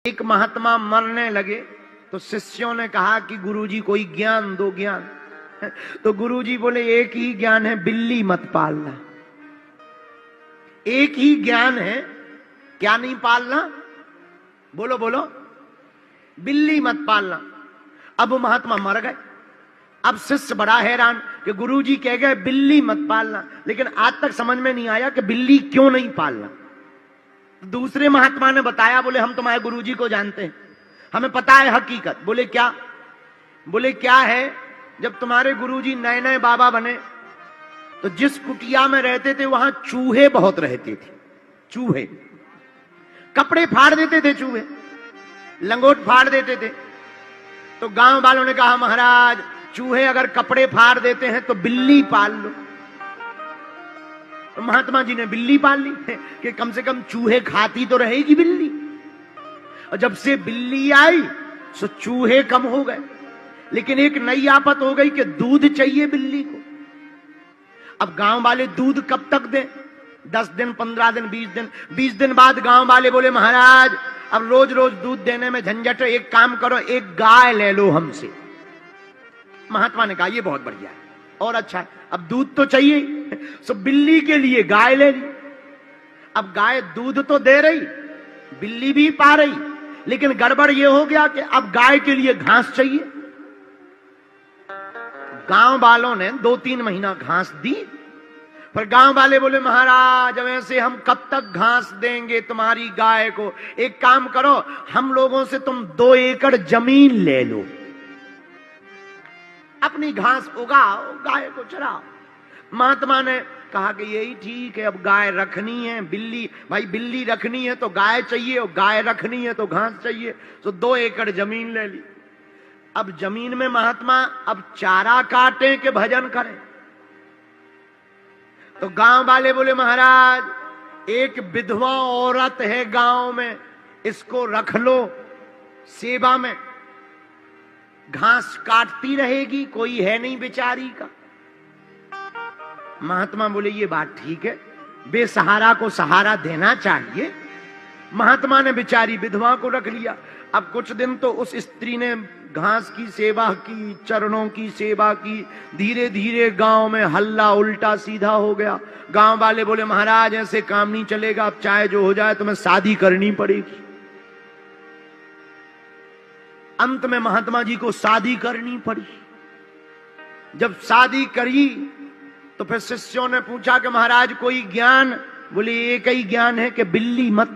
एक महात्मा मरने लगे तो शिष्यों ने कहा कि गुरुजी कोई ज्ञान दो, ज्ञान। तो गुरुजी बोले एक ही ज्ञान है, बिल्ली मत पालना। एक ही ज्ञान है, क्या नहीं पालना? बोलो बोलो, बिल्ली मत पालना। अब वो महात्मा मर गए। अब शिष्य बड़ा हैरान कि गुरुजी कह गए बिल्ली मत पालना, लेकिन आज तक समझ में नहीं आया कि बिल्ली क्यों नहीं पालना। दूसरे महात्मा ने बताया, बोले हम तुम्हारे गुरुजी को जानते हैं, हमें पता है हकीकत। बोले क्या? बोले क्या है, जब तुम्हारे गुरुजी नए नए बाबा बने तो जिस कुटिया में रहते थे वहां चूहे बहुत रहते थे। चूहे कपड़े फाड़ देते थे, चूहे लंगोट फाड़ देते थे। तो गांव वालों ने कहा महाराज चूहे अगर कपड़े फाड़ देते हैं तो बिल्ली पाल लो। तो महात्मा जी ने बिल्ली पाल ली कि कम से कम चूहे खाती तो रहेगी बिल्ली। और जब से बिल्ली आई तो चूहे कम हो गए, लेकिन एक नई आफत हो गई कि दूध चाहिए बिल्ली को। अब गांव वाले दूध कब तक दें? 10 दिन, 15 दिन, 20 दिन। 20 दिन बाद गांव वाले बोले महाराज अब रोज रोज दूध देने में झंझट है, एक काम करो एक गाय ले लो हमसे। महात्मा ने कहा ये बहुत बढ़िया है और अच्छा है, अब दूध तो चाहिए, सो बिल्ली के लिए गाय ले ली। अब गाय दूध तो दे रही, बिल्ली भी पा रही, लेकिन गड़बड़ ये हो गया कि अब गाय के लिए घास चाहिए। गांव वालों ने 2-3 महीना घास दी, पर गांव वाले बोले महाराज अब ऐसे हम कब तक घास देंगे तुम्हारी गाय को, एक काम करो हम लोगों से तुम 2 एकड़ जमीन ले लो, अपनी घास उगाओ, गाय को चराओ। महात्मा ने कहा कि यही ठीक है, अब गाय रखनी है, बिल्ली भाई बिल्ली रखनी है तो गाय चाहिए, और गाय रखनी है तो घास चाहिए, तो 2 एकड़ जमीन ले ली। अब जमीन में महात्मा अब चारा काटें कि भजन करें? तो गांव वाले बोले महाराज एक विधवा औरत है गांव में, इसको रख लो सेवा में, घास काटती रहेगी, कोई है नहीं बेचारी का। महात्मा बोले ये बात ठीक है, बेसहारा को सहारा देना चाहिए। महात्मा ने बेचारी विधवा को रख लिया। अब कुछ दिन तो उस स्त्री ने घास की सेवा की, चरणों की सेवा की। धीरे धीरे गांव में हल्ला उल्टा सीधा हो गया। गांव वाले बोले महाराज ऐसे काम नहीं चलेगा, अब चाहे जो हो जाए तुम्हें शादी करनी पड़ेगी। अंत में महात्मा जी को शादी करनी पड़ी। जब शादी करी तो फिर शिष्यों ने पूछा कि महाराज कोई ज्ञान? बोले एक ही ज्ञान है कि बिल्ली मत